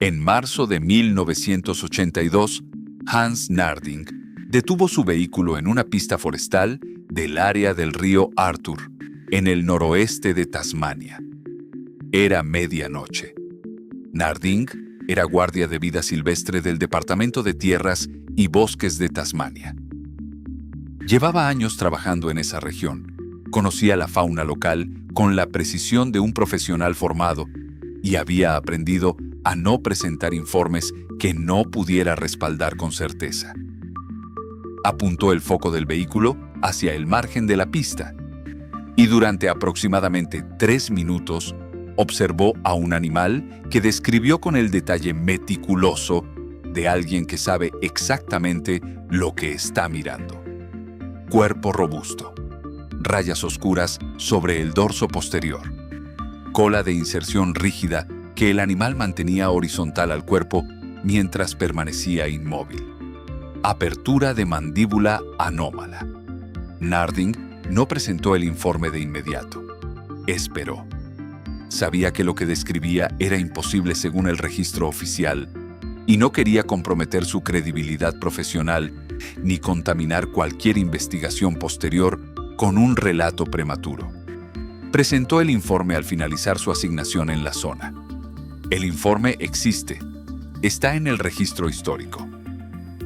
En marzo de 1982, Hans Narding detuvo su vehículo en una pista forestal del área del río Arthur, en el noroeste de Tasmania. Era medianoche. Narding era guardia de vida silvestre del Departamento de Tierras y Bosques de Tasmania. Llevaba años trabajando en esa región, conocía la fauna local con la precisión de un profesional formado y había aprendido a no presentar informes que no pudiera respaldar con certeza. Apuntó el foco del vehículo hacia el margen de la pista y durante aproximadamente 3 minutos observó a un animal que describió con el detalle meticuloso de alguien que sabe exactamente lo que está mirando. Cuerpo robusto, rayas oscuras sobre el dorso posterior, cola de inserción rígida que el animal mantenía horizontal al cuerpo mientras permanecía inmóvil. Apertura de mandíbula anómala. Narding no presentó el informe de inmediato. Esperó. Sabía que lo que describía era imposible según el registro oficial y no quería comprometer su credibilidad profesional ni contaminar cualquier investigación posterior con un relato prematuro. Presentó el informe al finalizar su asignación en la zona. El informe existe. Está en el registro histórico.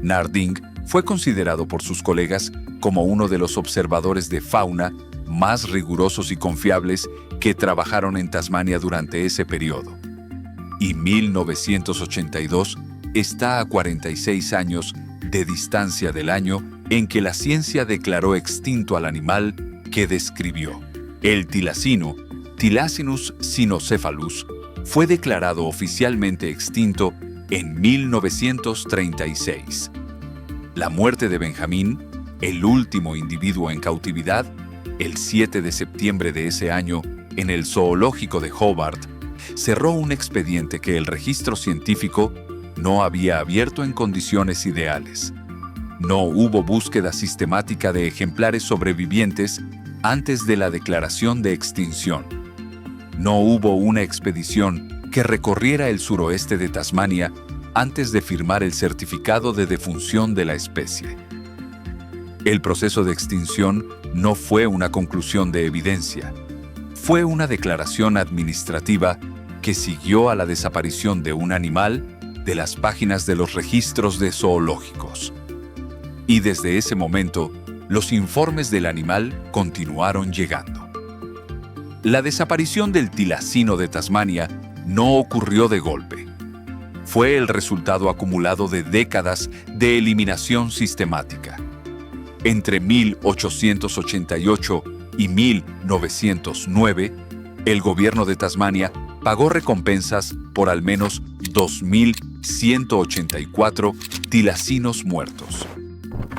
Narding fue considerado por sus colegas como uno de los observadores de fauna más rigurosos y confiables que trabajaron en Tasmania durante ese periodo. Y 1982 está a 46 años de distancia del año en que la ciencia declaró extinto al animal que describió. El tilacino, Tilacinus cynocephalus, fue declarado oficialmente extinto en 1936. La muerte de Benjamín, el último individuo en cautividad, el 7 de septiembre de ese año, en el zoológico de Hobart, cerró un expediente que el registro científico no había abierto en condiciones ideales. No hubo búsqueda sistemática de ejemplares sobrevivientes antes de la declaración de extinción. No hubo una expedición que recorriera el suroeste de Tasmania antes de firmar el certificado de defunción de la especie. El proceso de extinción no fue una conclusión de evidencia, fue una declaración administrativa que siguió a la desaparición de un animal de las páginas de los registros de zoológicos. Y desde ese momento, los informes del animal continuaron llegando. La desaparición del tilacino de Tasmania no ocurrió de golpe. Fue el resultado acumulado de décadas de eliminación sistemática. Entre 1888 y 1909, el gobierno de Tasmania pagó recompensas por al menos 2.184 tilacinos muertos.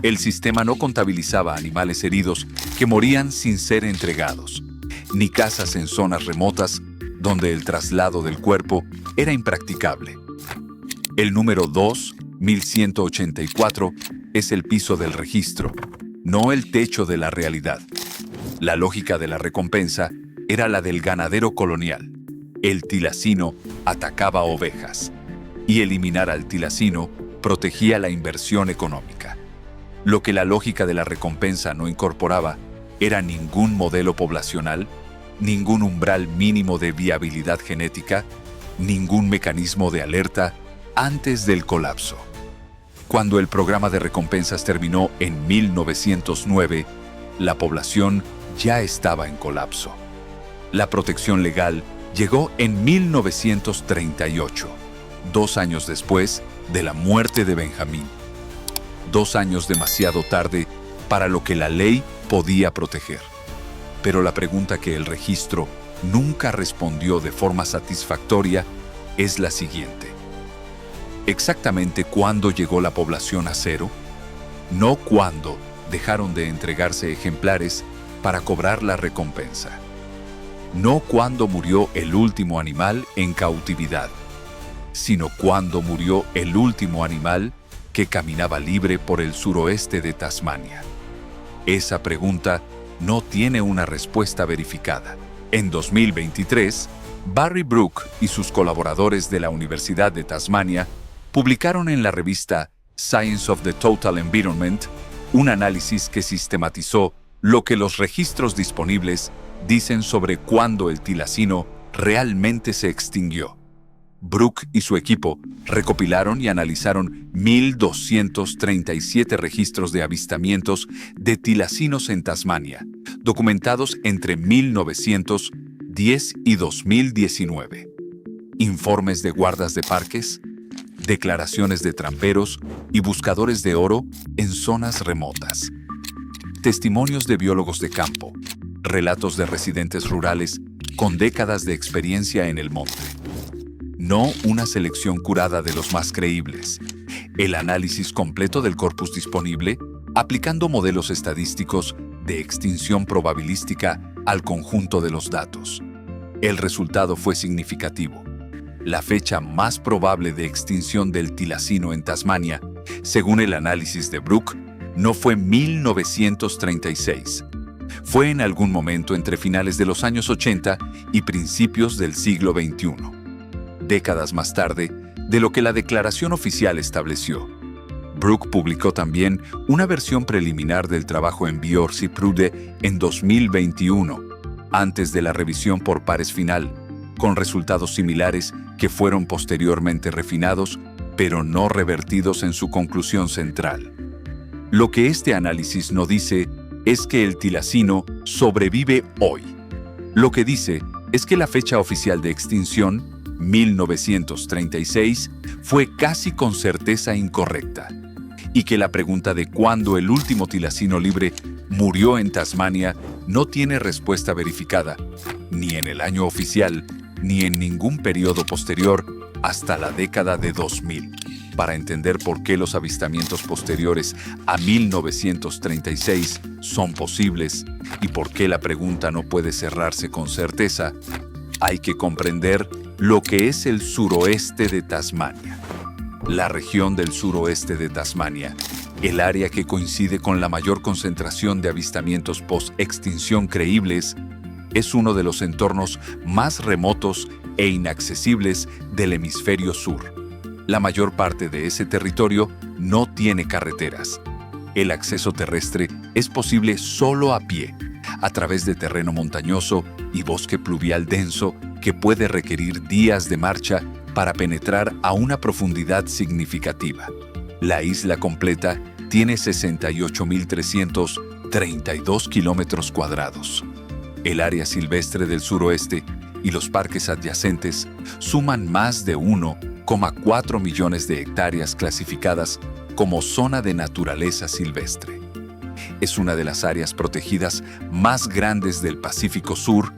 El sistema no contabilizaba animales heridos que morían sin ser entregados, ni casas en zonas remotas donde el traslado del cuerpo era impracticable. El número 2.184 es el piso del registro, no el techo de la realidad. La lógica de la recompensa era la del ganadero colonial. El tilacino atacaba ovejas, y eliminar al tilacino protegía la inversión económica. Lo que la lógica de la recompensa no incorporaba era ningún modelo poblacional, ningún umbral mínimo de viabilidad genética, ningún mecanismo de alerta antes del colapso. Cuando el programa de recompensas terminó en 1909, la población ya estaba en colapso. La protección legal llegó en 1938, 2 años después de la muerte de Benjamín. 2 años demasiado tarde para lo que la ley podía proteger. Pero la pregunta que el registro nunca respondió de forma satisfactoria es la siguiente. ¿Exactamente cuándo llegó la población a cero? No cuándo dejaron de entregarse ejemplares para cobrar la recompensa. No cuándo murió el último animal en cautividad, sino cuándo murió el último animal que caminaba libre por el suroeste de Tasmania. Esa pregunta no tiene una respuesta verificada. En 2023, Barry Brook y sus colaboradores de la Universidad de Tasmania publicaron en la revista Science of the Total Environment un análisis que sistematizó lo que los registros disponibles dicen sobre cuándo el tilacino realmente se extinguió. Brook y su equipo recopilaron y analizaron 1,237 registros de avistamientos de tilacinos en Tasmania, documentados entre 1910 y 2019. Informes de guardas de parques, declaraciones de tramperos y buscadores de oro en zonas remotas. Testimonios de biólogos de campo, relatos de residentes rurales con décadas de experiencia en el monte. No una selección curada de los más creíbles. El análisis completo del corpus disponible, aplicando modelos estadísticos de extinción probabilística al conjunto de los datos. El resultado fue significativo. La fecha más probable de extinción del tilacino en Tasmania, según el análisis de Brook, no fue 1936. Fue en algún momento entre finales de los años 80 y principios del siglo XXI. Décadas más tarde de lo que la declaración oficial estableció. Brook publicó también una versión preliminar del trabajo en Biors y Prude en 2021, antes de la revisión por pares final, con resultados similares que fueron posteriormente refinados, pero no revertidos en su conclusión central. Lo que este análisis no dice es que el tilacino sobrevive hoy. Lo que dice es que la fecha oficial de extinción, 1936, fue casi con certeza incorrecta, y que la pregunta de cuándo el último tilacino libre murió en Tasmania no tiene respuesta verificada, ni en el año oficial, ni en ningún periodo posterior hasta la década de 2000. Para entender por qué los avistamientos posteriores a 1936 son posibles y por qué la pregunta no puede cerrarse con certeza, hay que comprender lo que es el suroeste de Tasmania. La región del suroeste de Tasmania, el área que coincide con la mayor concentración de avistamientos post-extinción creíbles, es uno de los entornos más remotos e inaccesibles del hemisferio sur. La mayor parte de ese territorio no tiene carreteras. El acceso terrestre es posible solo a pie, a través de terreno montañoso y bosque pluvial denso que puede requerir días de marcha para penetrar a una profundidad significativa. La isla completa tiene 68.332 kilómetros cuadrados. El área silvestre del suroeste y los parques adyacentes suman más de 1,4 millones de hectáreas clasificadas como zona de naturaleza silvestre. Es una de las áreas protegidas más grandes del Pacífico Sur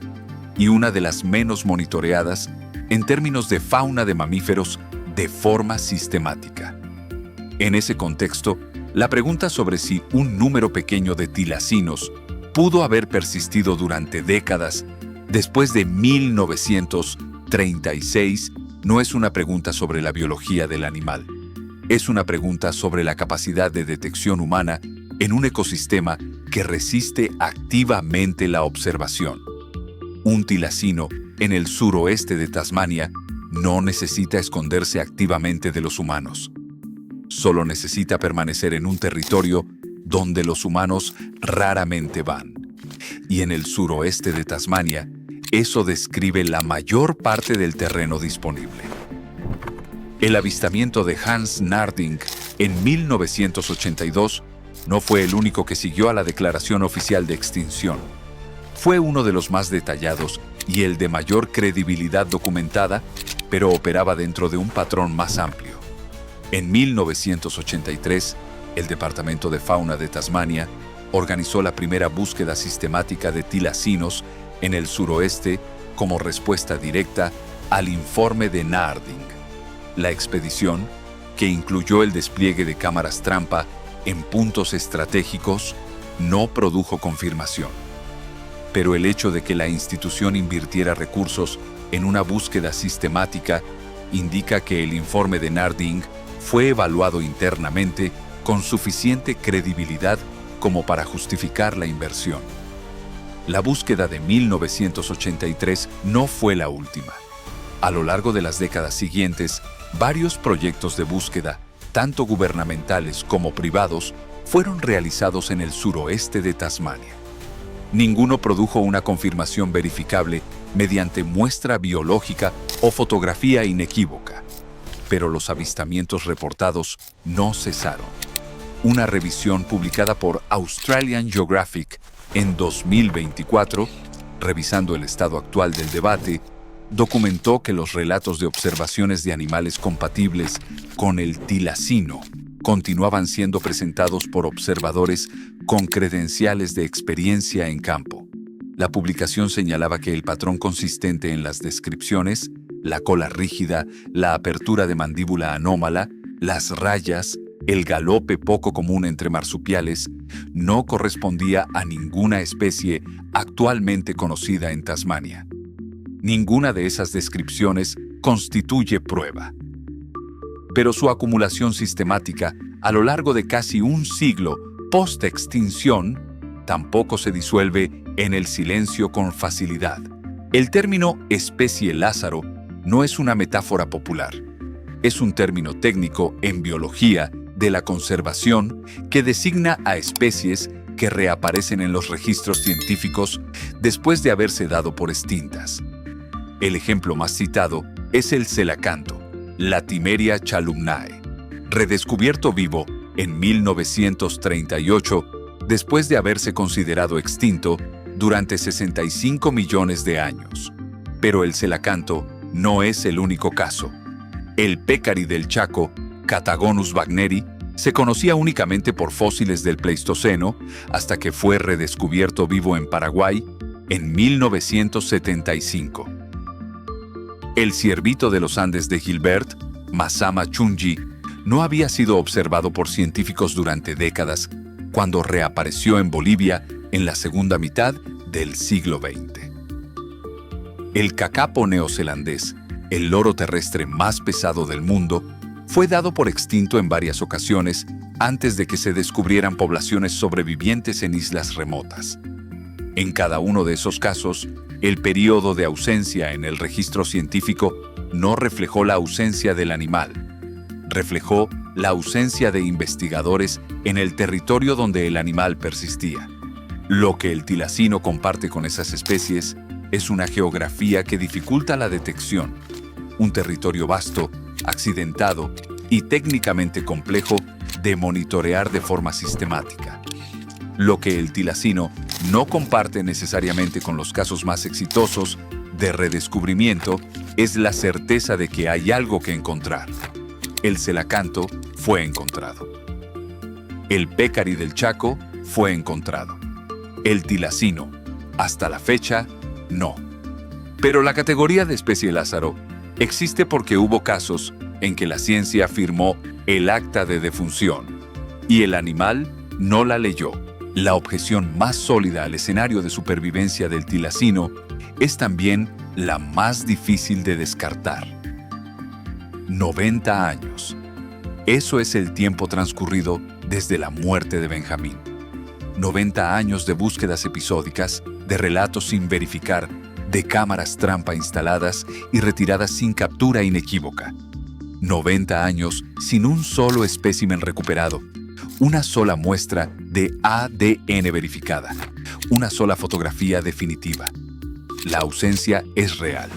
y una de las menos monitoreadas en términos de fauna de mamíferos de forma sistemática. En ese contexto, la pregunta sobre si un número pequeño de tilacinos pudo haber persistido durante décadas después de 1936 no es una pregunta sobre la biología del animal. Es una pregunta sobre la capacidad de detección humana en un ecosistema que resiste activamente la observación. Un tilacino en el suroeste de Tasmania no necesita esconderse activamente de los humanos. Solo necesita permanecer en un territorio donde los humanos raramente van. Y en el suroeste de Tasmania, eso describe la mayor parte del terreno disponible. El avistamiento de Hans Narding en 1982 no fue el único que siguió a la declaración oficial de extinción. Fue uno de los más detallados y el de mayor credibilidad documentada, pero operaba dentro de un patrón más amplio. En 1983, el Departamento de Fauna de Tasmania organizó la primera búsqueda sistemática de tilacinos en el suroeste como respuesta directa al informe de Narding. La expedición, que incluyó el despliegue de cámaras trampa en puntos estratégicos, no produjo confirmación. Pero el hecho de que la institución invirtiera recursos en una búsqueda sistemática indica que el informe de Narding fue evaluado internamente con suficiente credibilidad como para justificar la inversión. La búsqueda de 1983 no fue la última. A lo largo de las décadas siguientes, varios proyectos de búsqueda, tanto gubernamentales como privados, fueron realizados en el suroeste de Tasmania. Ninguno produjo una confirmación verificable mediante muestra biológica o fotografía inequívoca, pero los avistamientos reportados no cesaron. Una revisión publicada por Australian Geographic en 2024, revisando el estado actual del debate, documentó que los relatos de observaciones de animales compatibles con el tilacino continuaban siendo presentados por observadores con credenciales de experiencia en campo. La publicación señalaba que el patrón consistente en las descripciones, la cola rígida, la apertura de mandíbula anómala, las rayas, el galope poco común entre marsupiales, no correspondía a ninguna especie actualmente conocida en Tasmania. Ninguna de esas descripciones constituye prueba. Pero su acumulación sistemática a lo largo de casi un siglo post-extinción tampoco se disuelve en el silencio con facilidad. El término especie Lázaro no es una metáfora popular. Es un término técnico en biología de la conservación que designa a especies que reaparecen en los registros científicos después de haberse dado por extintas. El ejemplo más citado es el celacanto, Latimeria chalumnae, redescubierto vivo en 1938 después de haberse considerado extinto durante 65 millones de años. Pero el celacanto no es el único caso. El pécari del Chaco, Catagonus wagneri, se conocía únicamente por fósiles del Pleistoceno hasta que fue redescubierto vivo en Paraguay en 1975. El ciervito de los Andes de Gilbert, Masama chunji, no había sido observado por científicos durante décadas cuando reapareció en Bolivia en la segunda mitad del siglo XX. El kakapo neozelandés, el loro terrestre más pesado del mundo, fue dado por extinto en varias ocasiones antes de que se descubrieran poblaciones sobrevivientes en islas remotas. En cada uno de esos casos, el período de ausencia en el registro científico no reflejó la ausencia del animal, reflejó la ausencia de investigadores en el territorio donde el animal persistía. Lo que el tilacino comparte con esas especies es una geografía que dificulta la detección, un territorio vasto, accidentado y técnicamente complejo de monitorear de forma sistemática. Lo que el tilacino no comparte necesariamente con los casos más exitosos de redescubrimiento es la certeza de que hay algo que encontrar. El celacanto fue encontrado. El pécari del Chaco fue encontrado. El tilacino, hasta la fecha, no. Pero la categoría de especie Lázaro existe porque hubo casos en que la ciencia firmó el acta de defunción y el animal no la leyó. La objeción más sólida al escenario de supervivencia del tilacino es también la más difícil de descartar. 90 años. Eso es el tiempo transcurrido desde la muerte de Benjamín. 90 años de búsquedas episódicas, de relatos sin verificar, de cámaras trampa instaladas y retiradas sin captura inequívoca. 90 años sin un solo espécimen recuperado, una sola muestra de ADN verificada, una sola fotografía definitiva. La ausencia es real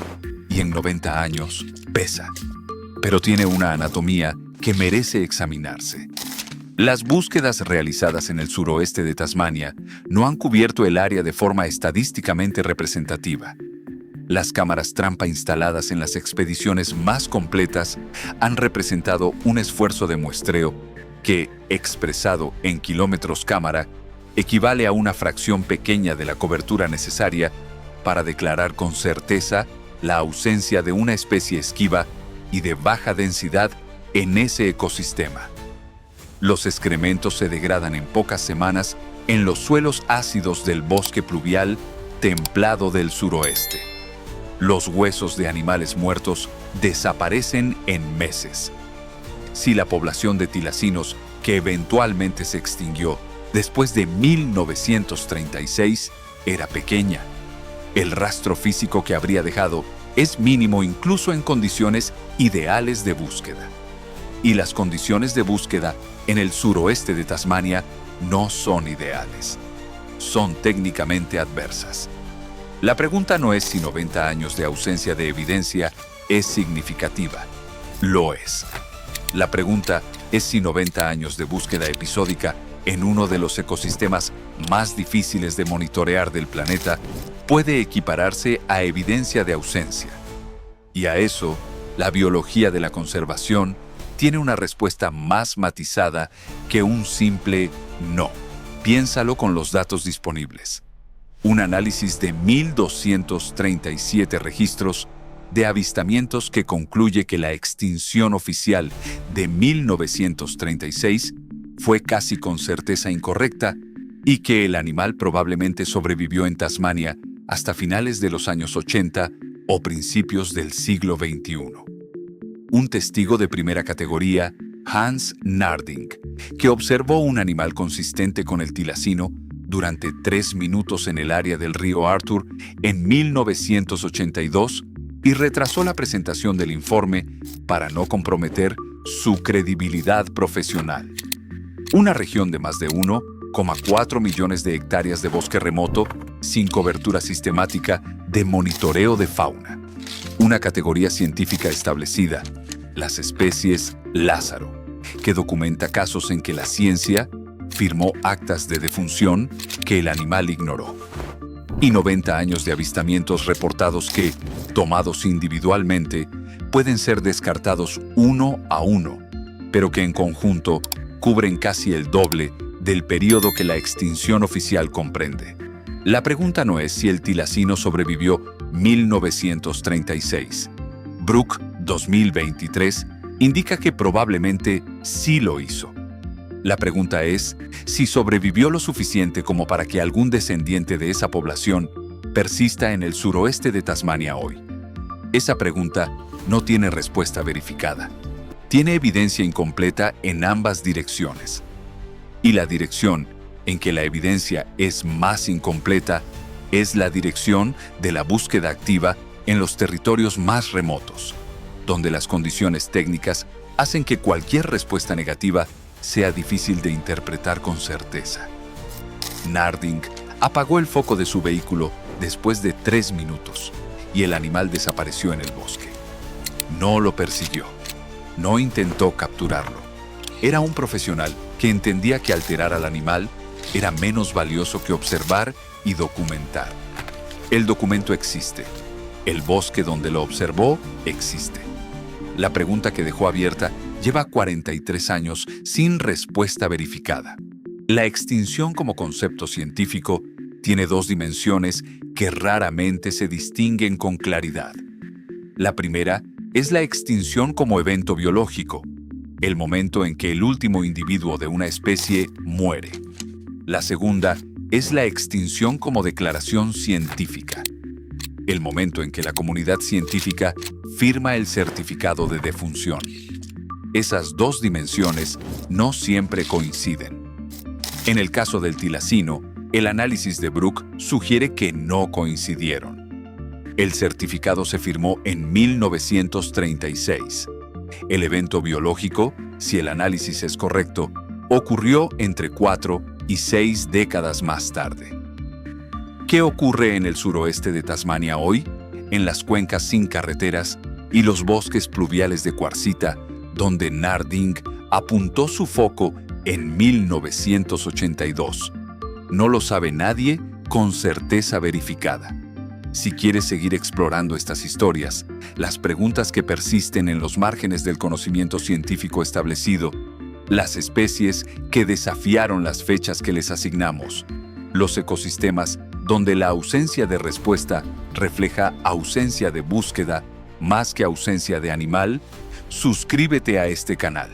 y en 90 años pesa, pero tiene una anatomía que merece examinarse. Las búsquedas realizadas en el suroeste de Tasmania no han cubierto el área de forma estadísticamente representativa. Las cámaras trampa instaladas en las expediciones más completas han representado un esfuerzo de muestreo que, expresado en kilómetros cámara, equivale a una fracción pequeña de la cobertura necesaria para declarar con certeza la ausencia de una especie esquiva y de baja densidad en ese ecosistema. Los excrementos se degradan en pocas semanas en los suelos ácidos del bosque pluvial templado del suroeste. Los huesos de animales muertos desaparecen en meses. Si la población de tilacinos, que eventualmente se extinguió después de 1936, era pequeña. El rastro físico que habría dejado es mínimo incluso en condiciones ideales de búsqueda. Y las condiciones de búsqueda en el suroeste de Tasmania no son ideales. Son técnicamente adversas. La pregunta no es si 90 años de ausencia de evidencia es significativa. Lo es. La pregunta es si 90 años de búsqueda episódica en uno de los ecosistemas más difíciles de monitorear del planeta puede equipararse a evidencia de ausencia. Y a eso, la biología de la conservación tiene una respuesta más matizada que un simple no. Piénsalo con los datos disponibles. Un análisis de 1.237 registros de avistamientos que concluye que la extinción oficial de 1936 fue casi con certeza incorrecta y que el animal probablemente sobrevivió en Tasmania hasta finales de los años 80 o principios del siglo XXI. Un testigo de primera categoría, Hans Narding, que observó un animal consistente con el tilacino durante 3 minutos en el área del río Arthur en 1982 y retrasó la presentación del informe para no comprometer su credibilidad profesional. Una región de más de 1,4 millones de hectáreas de bosque remoto sin cobertura sistemática de monitoreo de fauna. Una categoría científica establecida, las especies Lázaro, que documenta casos en que la ciencia firmó actas de defunción que el animal ignoró. Y 90 años de avistamientos reportados que, tomados individualmente, pueden ser descartados uno a uno, pero que en conjunto cubren casi el doble del período que la extinción oficial comprende. La pregunta no es si el tilacino sobrevivió 1936. Brook 2023 indica que probablemente sí lo hizo. La pregunta es si sobrevivió lo suficiente como para que algún descendiente de esa población persista en el suroeste de Tasmania hoy. Esa pregunta no tiene respuesta verificada. Tiene evidencia incompleta en ambas direcciones. Y la dirección en que la evidencia es más incompleta es la dirección de la búsqueda activa en los territorios más remotos, donde las condiciones técnicas hacen que cualquier respuesta negativa sea difícil de interpretar con certeza. Narding apagó el foco de su vehículo después de 3 minutos y el animal desapareció en el bosque. No lo persiguió. No intentó capturarlo. Era un profesional que entendía que alterar al animal era menos valioso que observar y documentar. El documento existe. El bosque donde lo observó existe. La pregunta que dejó abierta lleva 43 años sin respuesta verificada. La extinción como concepto científico tiene 2 dimensiones que raramente se distinguen con claridad. La primera es la extinción como evento biológico, el momento en que el último individuo de una especie muere. La segunda es la extinción como declaración científica, el momento en que la comunidad científica firma el certificado de defunción. Esas 2 dimensiones no siempre coinciden. En el caso del tilacino, el análisis de Brook sugiere que no coincidieron. El certificado se firmó en 1936. El evento biológico, si el análisis es correcto, ocurrió entre 4 y 6 décadas más tarde. ¿Qué ocurre en el suroeste de Tasmania hoy? En las cuencas sin carreteras y los bosques pluviales de cuarcita, donde Narding apuntó su foco en 1982. No lo sabe nadie con certeza verificada. Si quieres seguir explorando estas historias, las preguntas que persisten en los márgenes del conocimiento científico establecido, las especies que desafiaron las fechas que les asignamos, los ecosistemas donde la ausencia de respuesta refleja ausencia de búsqueda más que ausencia de animal, suscríbete a este canal.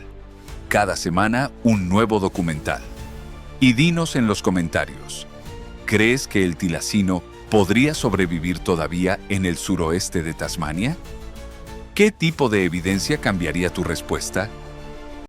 Cada semana un nuevo documental. Y dinos en los comentarios, ¿crees que el tilacino podría sobrevivir todavía en el suroeste de Tasmania? ¿Qué tipo de evidencia cambiaría tu respuesta?